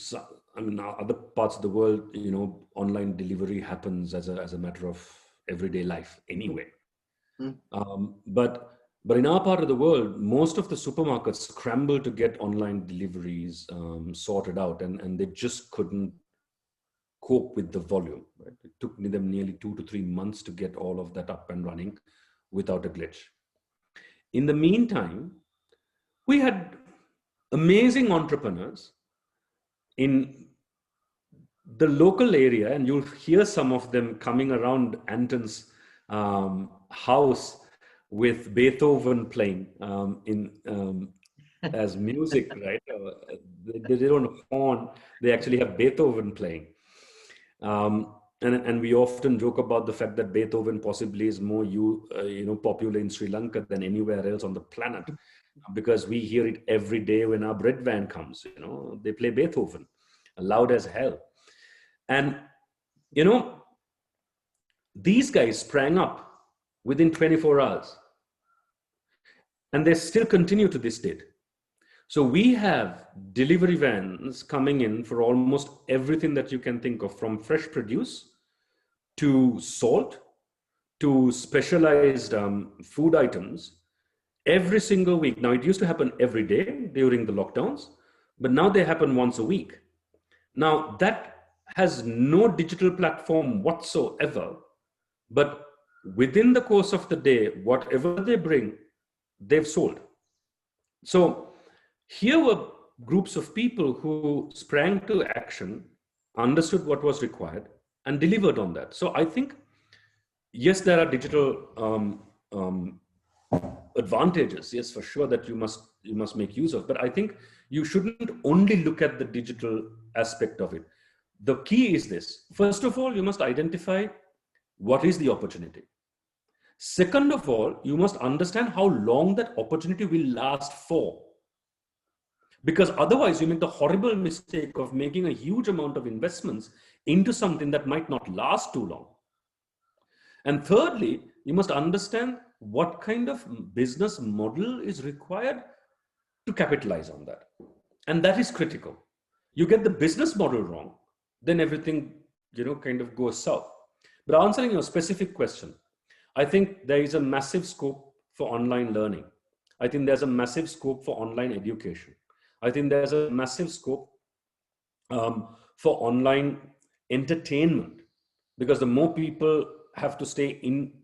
other parts of the world, online delivery happens as a matter of everyday life anyway. But in our part of the world, most of the supermarkets scrambled to get online deliveries sorted out, and they just couldn't cope with the volume. Right? It took them nearly 2 to 3 months to get all of that up and running without a glitch. In the meantime, we had amazing entrepreneurs in the local area, and you'll hear some of them coming around Anton's house with Beethoven playing as music, right? They don't horn, they actually have Beethoven playing. And we often joke about the fact that Beethoven possibly is more popular in Sri Lanka than anywhere else on the planet, because we hear it every day when our bread van comes. They play Beethoven, loud as hell. And these guys sprang up within 24 hours, and they still continue to this date. So we have delivery vans coming in for almost everything that you can think of, from fresh produce to salt to specialized food items every single week. Now, it used to happen every day during the lockdowns, but now they happen once a week. Now, that has no digital platform whatsoever, but within the course of the day, whatever they bring, they've sold. So here were groups of people who sprang to action, understood what was required, and delivered on that. So I think, yes, there are digital advantages, yes, for sure, that you must make use of. But I think you shouldn't only look at the digital aspect of it. The key is this. First of all, you must identify what is the opportunity. Second of all, you must understand how long that opportunity will last for. Because otherwise, you make the horrible mistake of making a huge amount of investments into something that might not last too long. And thirdly, you must understand what kind of business model is required to capitalize on that. And that is critical. You get the business model wrong, then everything, kind of goes south. But answering your specific question, I think there is a massive scope for online learning. I think there's a massive scope for online education. I think there's a massive scope for online entertainment, because the more people have to stay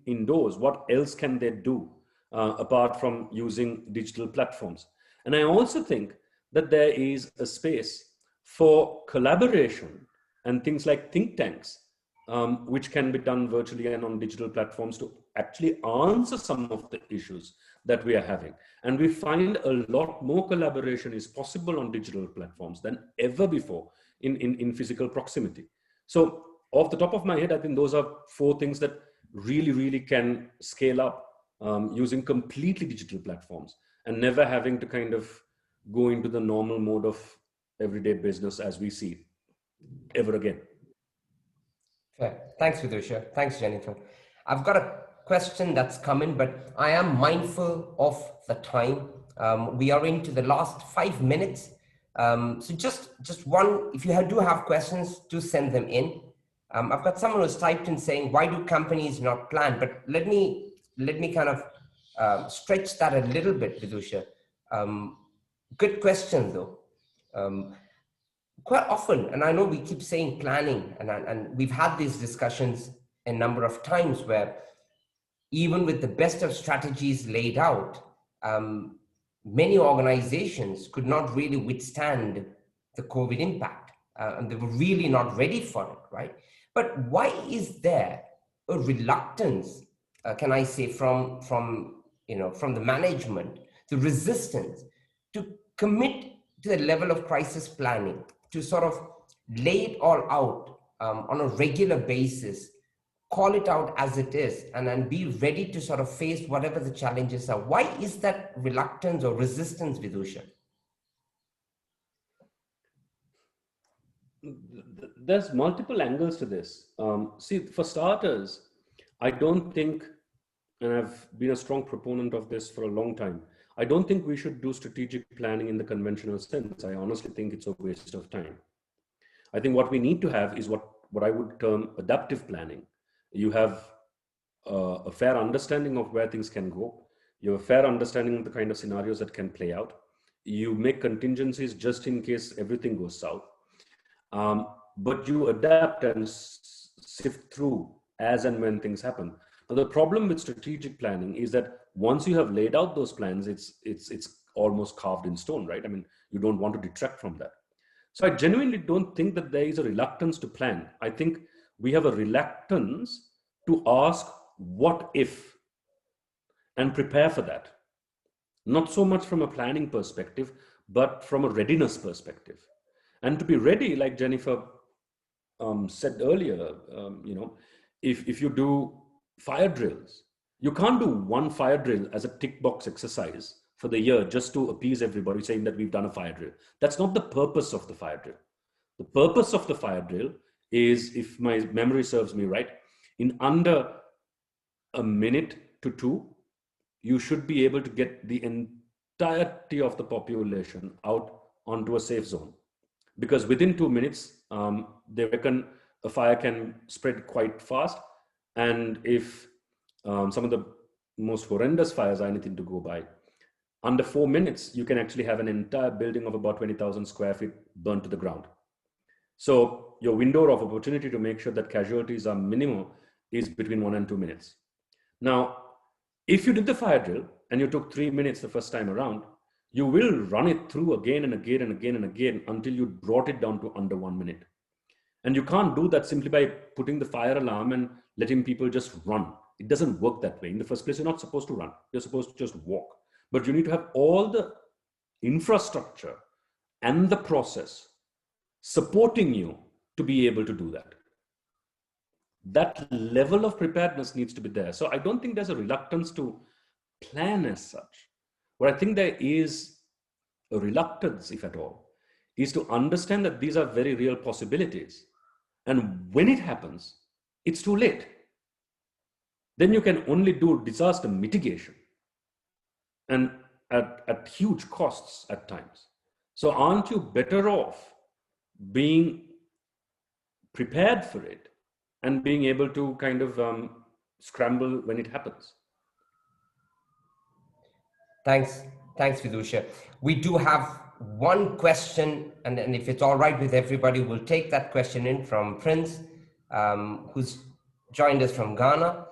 indoors, what else can they do apart from using digital platforms? And I also think that there is a space for collaboration and things like think tanks, which can be done virtually and on digital platforms to actually answer some of the issues that we are having. And we find a lot more collaboration is possible on digital platforms than ever before in physical proximity. So off the top of my head, I think those are 4 things that really can scale up using completely digital platforms and never having to kind of go into the normal mode of everyday business as we see it ever again. Fair. Thanks, Vidusha. Thanks, Jennifer. I've got a question that's coming, but I am mindful of the time. We are into the last 5 minutes. So just one, if you do have questions, do send them in. I've got someone who's typed in saying, why do companies not plan? But let me kind of stretch that a little bit, Vidusha. Good question, though. Quite often, and I know we keep saying planning, and we've had these discussions a number of times where even with the best of strategies laid out, many organizations could not really withstand the COVID impact, and they were really not ready for it, right? But why is there a reluctance, can I say, from the management, the resistance to commit to the level of crisis planning, to sort of lay it all out on a regular basis, call it out as it is, and then be ready to sort of face whatever the challenges are? Why is that reluctance or resistance, Vidusha? There's multiple angles to this. See, for starters, I don't think, and I've been a strong proponent of this for a long time, I don't think we should do strategic planning in the conventional sense. I honestly think it's a waste of time. I think what we need to have is what I would term adaptive planning. You have a fair understanding of where things can go. You have a fair understanding of the kind of scenarios that can play out. You make contingencies just in case everything goes south. But you adapt and sift through as and when things happen. Now, the problem with strategic planning is that once you have laid out those plans, it's almost carved in stone, right? I mean, you don't want to detract from that. So I genuinely don't think that there is a reluctance to plan. I think we have a reluctance to ask what if and prepare for that. Not so much from a planning perspective, but from a readiness perspective. And to be ready, like Jennifer said earlier, if you do fire drills, you can't do one fire drill as a tick box exercise for the year just to appease everybody saying that we've done a fire drill. That's not the purpose of the fire drill. The purpose of the fire drill is, if my memory serves me right, in under a minute to 2, you should be able to get the entirety of the population out onto a safe zone. Because within 2 minutes, they reckon a fire can spread quite fast. And if some of the most horrendous fires are anything to go by, under 4 minutes, you can actually have an entire building of about 20,000 square feet burned to the ground. So your window of opportunity to make sure that casualties are minimal is between 1 and 2 minutes. Now, if you did the fire drill and you took 3 minutes the first time around, you will run it through again and again and again and again until you brought it down to under 1 minute. And you can't do that simply by putting the fire alarm and letting people just run. It doesn't work that way. In the first place, you're not supposed to run. You're supposed to just walk. But you need to have all the infrastructure and the process supporting you to be able to do that. That level of preparedness needs to be there. So I don't think there's a reluctance to plan as such. What I think there is a reluctance, if at all, is to understand that these are very real possibilities. And when it happens, it's too late. Then you can only do disaster mitigation, and at huge costs at times. So aren't you better off being prepared for it and being able to kind of scramble when it happens? Thanks, Vidusha. We do have one question, and if it's all right with everybody, we'll take that question in from Prince, who's joined us from Ghana.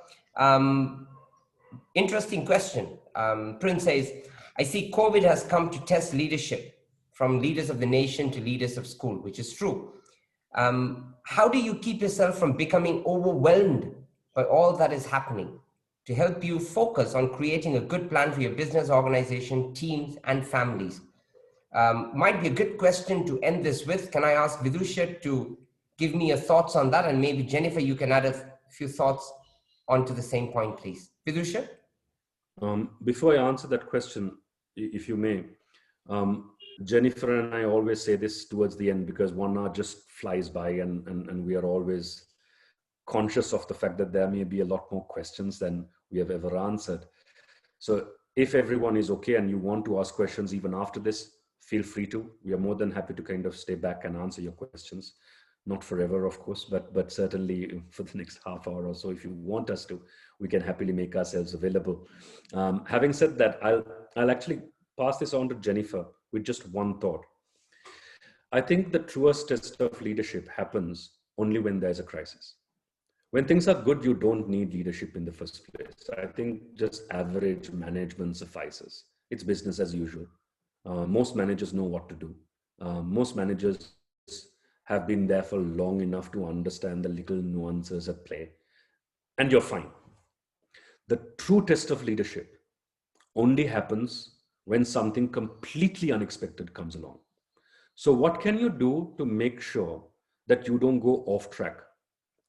Interesting question. Prince says, I see COVID has come to test leadership from leaders of the nation to leaders of school, which is true. How do you keep yourself from becoming overwhelmed by all that is happening to help you focus on creating a good plan for your business, organization, teams, and families? Might be a good question to end this with. Can I ask Vidusha to give me your thoughts on that? And maybe Jennifer, you can add a few thoughts onto the same point, please. Vidusha? Before I answer that question, if you may, Jennifer and I always say this towards the end because 1 hour just flies by and we are always conscious of the fact that there may be a lot more questions than we have ever answered. So if everyone is okay and you want to ask questions even after this, feel free to. We are more than happy to kind of stay back and answer your questions. Not forever, of course, but certainly for the next half hour or so, if you want us to, we can happily make ourselves available. Having said that, I'll actually pass this on to Jennifer with just one thought. I think the truest test of leadership happens only when there's a crisis. When things are good, you don't need leadership in the first place. I think just average management suffices. It's business as usual. Most managers know what to do. Most managers have been there for long enough to understand the little nuances at play, and you're fine. The true test of leadership only happens when something completely unexpected comes along. So what can you do to make sure that you don't go off track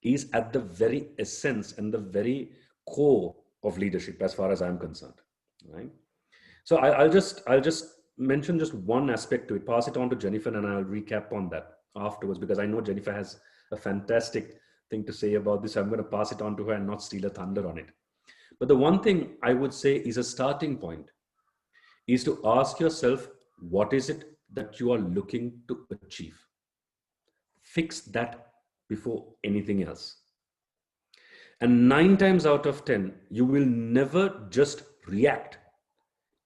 is at the very essence and the very core of leadership as far as I'm concerned, right? So I'll just mention just one aspect to it, pass it on to Jennifer, and I'll recap on that afterwards, because I know Jennifer has a fantastic thing to say about this. I'm going to pass it on to her and not steal a thunder on it. But the one thing I would say is a starting point is to ask yourself, what is it that you are looking to achieve? Fix that before anything else. And 9 times out of 10, you will never just react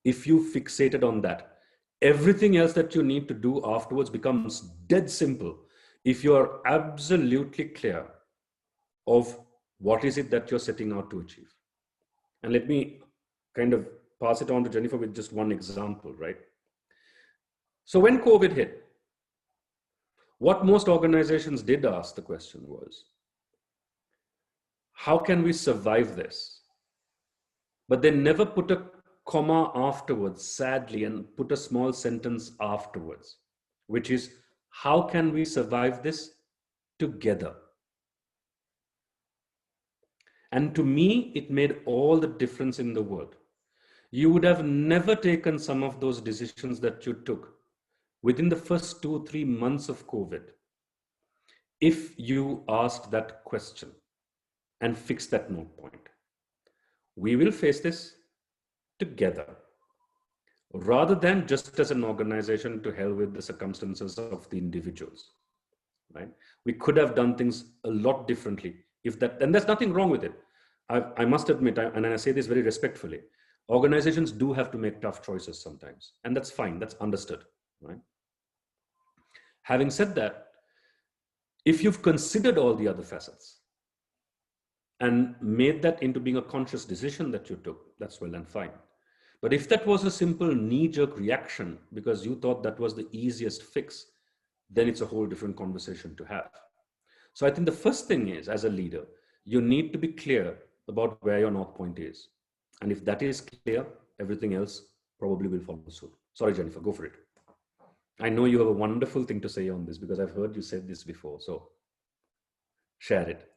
if you fixated on that. Everything else that you need to do afterwards becomes dead simple if you are absolutely clear of what is it that you're setting out to achieve. And let me kind of pass it on to Jennifer with just one example, right? So when COVID hit, what most organizations did ask the question was, how can we survive this? But they never put a comma afterwards, sadly, and put a small sentence afterwards, which is, how can we survive this together? And to me, it made all the difference in the world. You would have never taken some of those decisions that you took within the first 2 or 3 months of COVID if you asked that question and fixed that note point. We will face this together, rather than just as an organization to hell with the circumstances of the individuals, right? We could have done things a lot differently if that, and there's nothing wrong with it. I must admit, and I say this very respectfully, organizations do have to make tough choices sometimes, and that's fine, that's understood, right? Having said that, if you've considered all the other facets and made that into being a conscious decision that you took, that's well and fine. But if that was a simple knee-jerk reaction because you thought that was the easiest fix, then it's a whole different conversation to have. So I think the first thing is, as a leader, you need to be clear about where your north point is. And if that is clear, everything else probably will follow suit. Sorry, Jennifer, go for it. I know you have a wonderful thing to say on this because I've heard you say this before, so share it.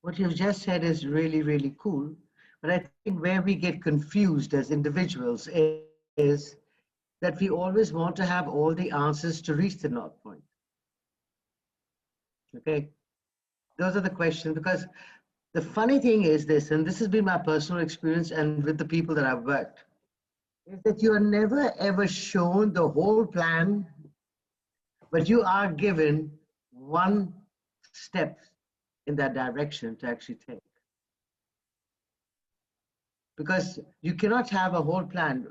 What you've just said is really, really cool. But I think where we get confused as individuals is that we always want to have all the answers to reach the north point. Okay, those are the questions, because the funny thing is this, and this has been my personal experience and with the people that I've worked, is that you are never ever shown the whole plan, but you are given one step in that direction to actually take. Because you cannot have a whole plan.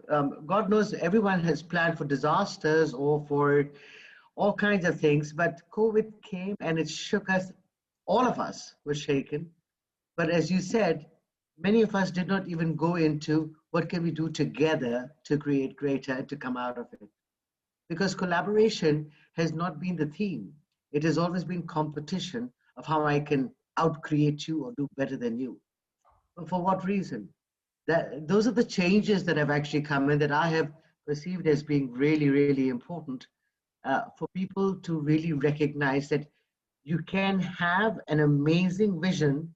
God knows everyone has planned for disasters or for all kinds of things, but COVID came and it shook us all of us were shaken. But as you said, many of us did not even go into what can we do together to create greater and to come out of it. Because collaboration has not been the theme. It has always been competition of how I can out-create you or do better than you. But for what reason? Those are the changes that have actually come in that I have perceived as being really, really important for people to really recognize that you can have an amazing vision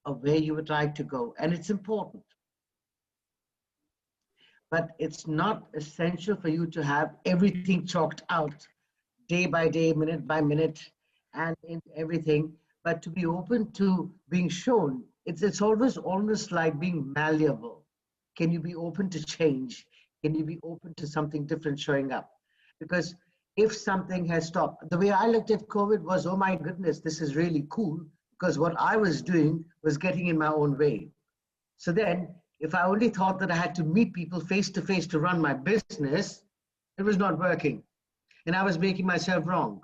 of where you would like to go, and it's important. But it's not essential for you to have everything chalked out day by day, minute by minute, and in everything, but to be open to being shown. It's always almost like being malleable. Can you be open to change? Can you be open to something different showing up? Because if something has stopped, the way I looked at COVID was, oh my goodness, this is really cool, because what I was doing was getting in my own way. So then, if I only thought that I had to meet people face to face to run my business, it was not working. And I was making myself wrong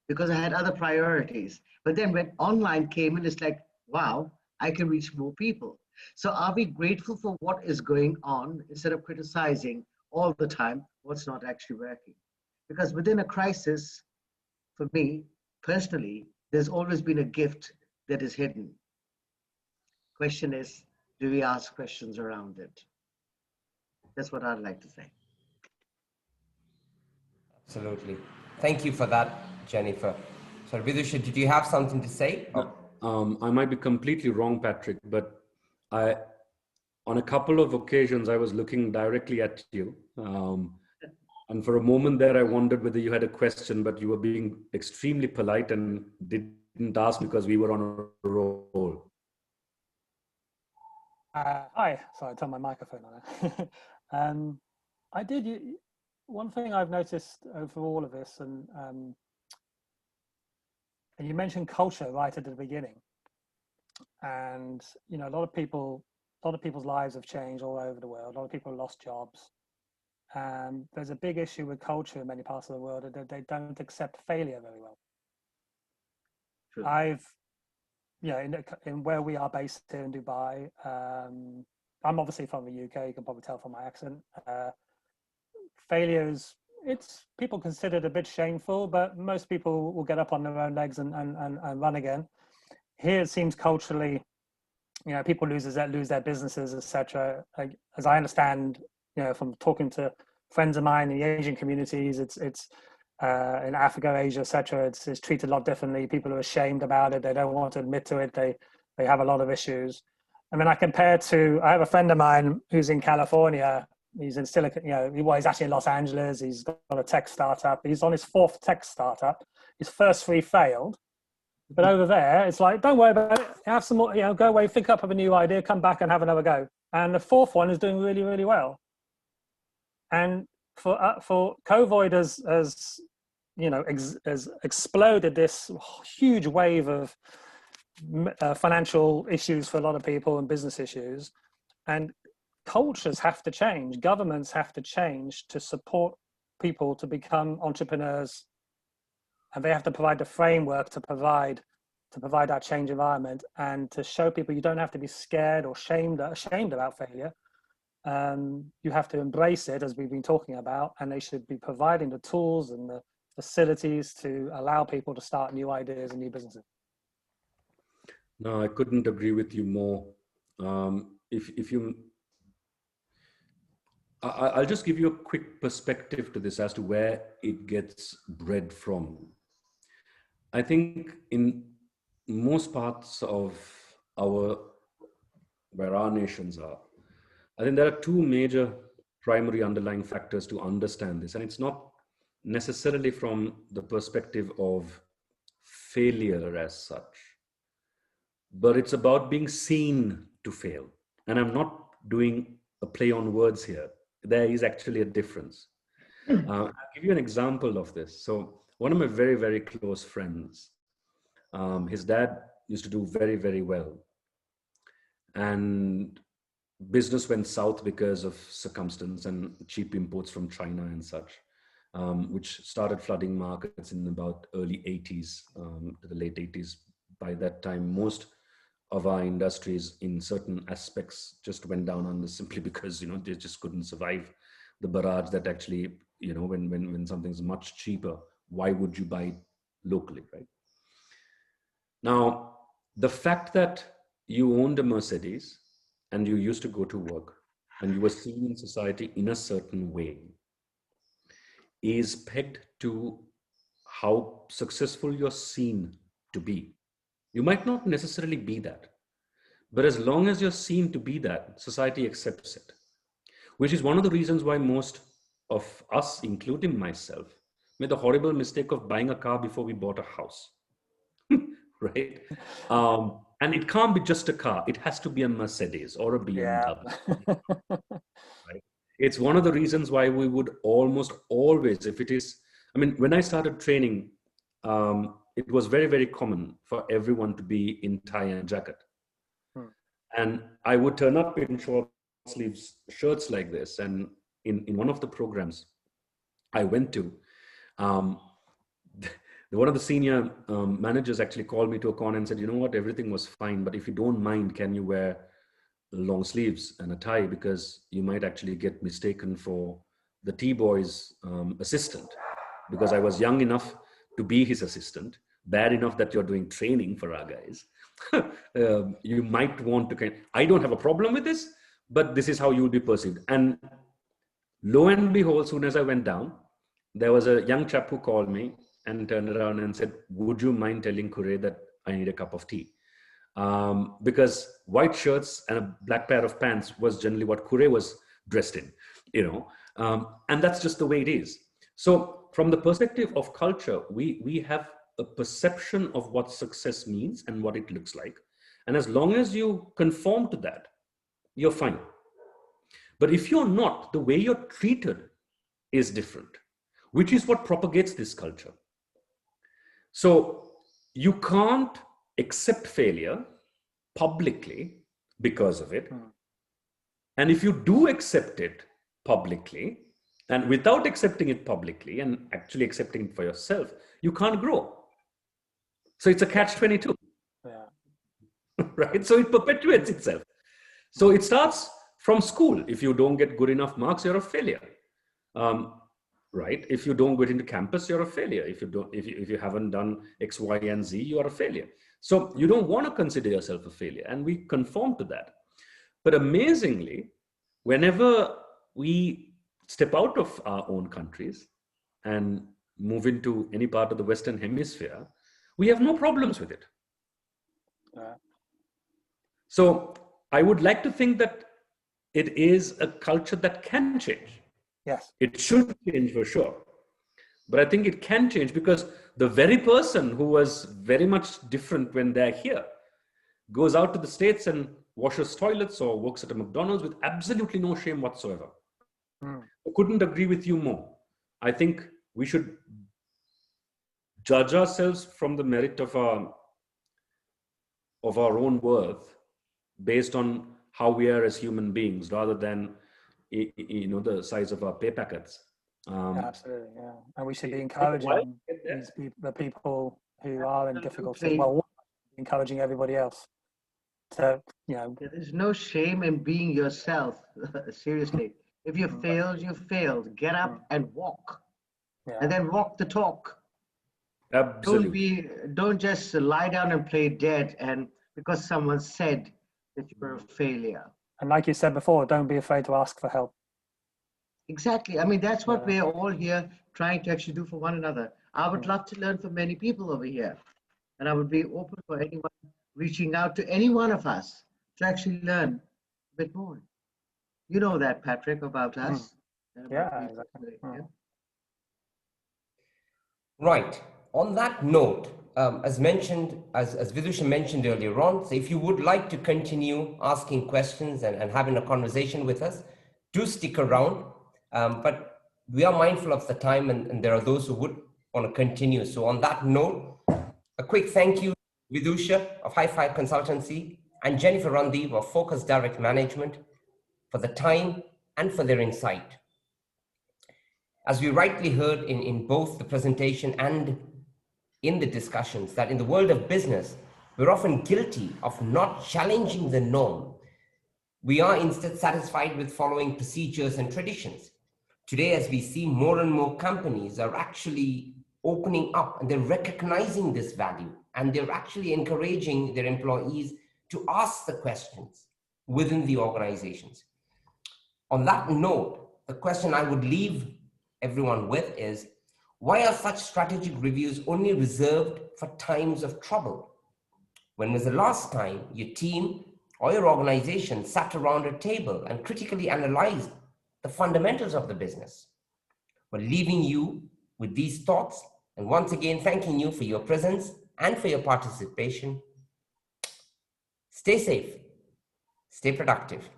because I had other priorities. But then when online came in, it's like, wow, I can reach more people. So are we grateful for what is going on instead of criticizing all the time what's not actually working? Because within a crisis, for me personally, there's always been a gift that is hidden. Question is, do we ask questions around it? That's what I'd like to say. Absolutely. Thank you for that, Jennifer. So, Vidusha, did you have something to say? I might be completely wrong, Patrick, but on a couple of occasions, I was looking directly at you. And for a moment there, I wondered whether you had a question, but you were being extremely polite and didn't ask because we were on a roll. Hi, sorry, I turned my microphone on. One thing I've noticed over all of this, and you mentioned culture right at the beginning, and you know, a lot of people's lives have changed all over the world. A lot of people lost jobs. There's a big issue with culture in many parts of the world that they don't accept failure very well. True. In where we are based here in Dubai, I'm obviously from the UK, you can probably tell from my accent. Failures, people consider it a bit shameful, but most people will get up on their own legs and run again. Here it seems culturally, you know, people lose their businesses, etc. As I understand, you know, from talking to friends of mine in the Asian communities, it's in Africa, Asia, etc., it's treated a lot differently. People are ashamed about it. They don't want to admit to it. They have a lot of issues. I mean, I have a friend of mine who's in California. He's in Silicon, you know, he's actually in Los Angeles. He's got a tech startup. He's on his 4th tech startup. His first 3 failed. But over there, it's like, don't worry about it. Have some more, you know, go away, think up of a new idea, come back and have another go. And the 4th one is doing really, really well. And for COVID as you know, has exploded this huge wave of financial issues for a lot of people and business issues, and cultures have to change. Governments have to change to support people to become entrepreneurs, and they have to provide the framework to provide that change environment and to show people you don't have to be scared or ashamed about failure. You have to embrace it, as we've been talking about, and they should be providing the tools and the facilities to allow people to start new ideas and new businesses. No, I couldn't agree with you more. I'll just give you a quick perspective to this as to where it gets bred from. I think in most parts of where our nations are, I think there are 2 major primary underlying factors to understand this. And it's not necessarily from the perspective of failure as such, but it's about being seen to fail. And I'm not doing a play on words here. There is actually a difference. I'll give you an example of this. So one of my very, very close friends, his dad used to do very, very well. And business went south because of circumstance and cheap imports from China and such. which started flooding markets in about early 80s to the late 80s. By that time, most of our industries in certain aspects just went down under simply because, they just couldn't survive the barrage that actually, when something's much cheaper, why would you buy it locally, right? Now, the fact that you owned a Mercedes and you used to go to work and you were seen in society in a certain way is pegged to how successful you're seen to be. You might not necessarily be that, but as long as you're seen to be that, society accepts it, which is one of the reasons why most of us, including myself, made the horrible mistake of buying a car before we bought a house, right? And it can't be just a car. It has to be a Mercedes or a BMW. Yeah. Right? It's one of the reasons why we would almost always, if it is, when I started training, it was very, very common for everyone to be in tie and jacket. And I would turn up in short sleeves shirts like this. And in one of the programs I went to, one of the senior managers actually called me to a corner and said, you know what, everything was fine, but if you don't mind, can you wear long sleeves and a tie, because you might actually get mistaken for the T-boy's assistant, because I was young enough to be his assistant, bad enough that you're doing training for our guys. You might want to I don't have a problem with this, but this is how you would be perceived. And lo and behold, soon as I went down, there was a young chap who called me and turned around and said, would you mind telling Kure that I need a cup of tea? Because white shirts and a black pair of pants was generally what Kure was dressed in, and that's just the way it is. So from the perspective of culture, we have a perception of what success means and what it looks like. And as long as you conform to that, you're fine. But if you're not, the way you're treated is different, which is what propagates this culture. So you can't accept failure publicly because of it. And if you do accept it publicly, and without accepting it publicly and actually accepting it for yourself, you can't grow. So it's a catch-22. Yeah. Right? So it perpetuates itself. So it starts from school. If you don't get good enough marks, you're a failure. Right? If you don't get into campus, you're a failure. If you haven't done X, Y, and Z, you are a failure. So you don't want to consider yourself a failure, and we conform to that. But amazingly, whenever we step out of our own countries and move into any part of the Western Hemisphere, we have no problems with it. So I would like to think that it is a culture that can change. Yes. It should change for sure. But I think it can change because the very person who was very much different when they're here goes out to the States and washes toilets or works at a McDonald's with absolutely no shame whatsoever. I couldn't agree with you more. I think we should judge ourselves from the merit of our own worth based on how we are as human beings rather than the size of our pay packets. Absolutely, yeah. And we should be encouraging the people who are in difficult situations, well, encouraging everybody else to, There's no shame in being yourself, seriously. If you failed, you failed. Get up and walk. Yeah. And then walk the talk. Absolutely. Don't just lie down and play dead and because someone said that you were a failure. And like you said before, don't be afraid to ask for help. Exactly. I mean, that's what we're all here trying to actually do for one another. I would love to learn from many people over here. And I would be open for anyone reaching out to any one of us to actually learn a bit more. You know that, Patrick, about us. Yeah, exactly. Yeah. Right. On that note, as mentioned, as Vidusha mentioned earlier on, so if you would like to continue asking questions and having a conversation with us, do stick around. But we are mindful of the time and there are those who would want to continue. So on that note, a quick thank you, Vidusha of High Five Consultancy and Jennifer Randeep of Focus Direct Management for the time and for their insight. As we rightly heard in both the presentation and in the discussions, that in the world of business, we're often guilty of not challenging the norm. We are instead satisfied with following procedures and traditions. Today, as we see, more and more companies are actually opening up and they're recognizing this value, and they're actually encouraging their employees to ask the questions within the organizations. On that note, the question I would leave everyone with is, why are such strategic reviews only reserved for times of trouble? When was the last time your team or your organization sat around a table and critically analyzed the fundamentals of the business? We're leaving you with these thoughts, and once again thanking you for your presence and for your participation. Stay safe, stay productive.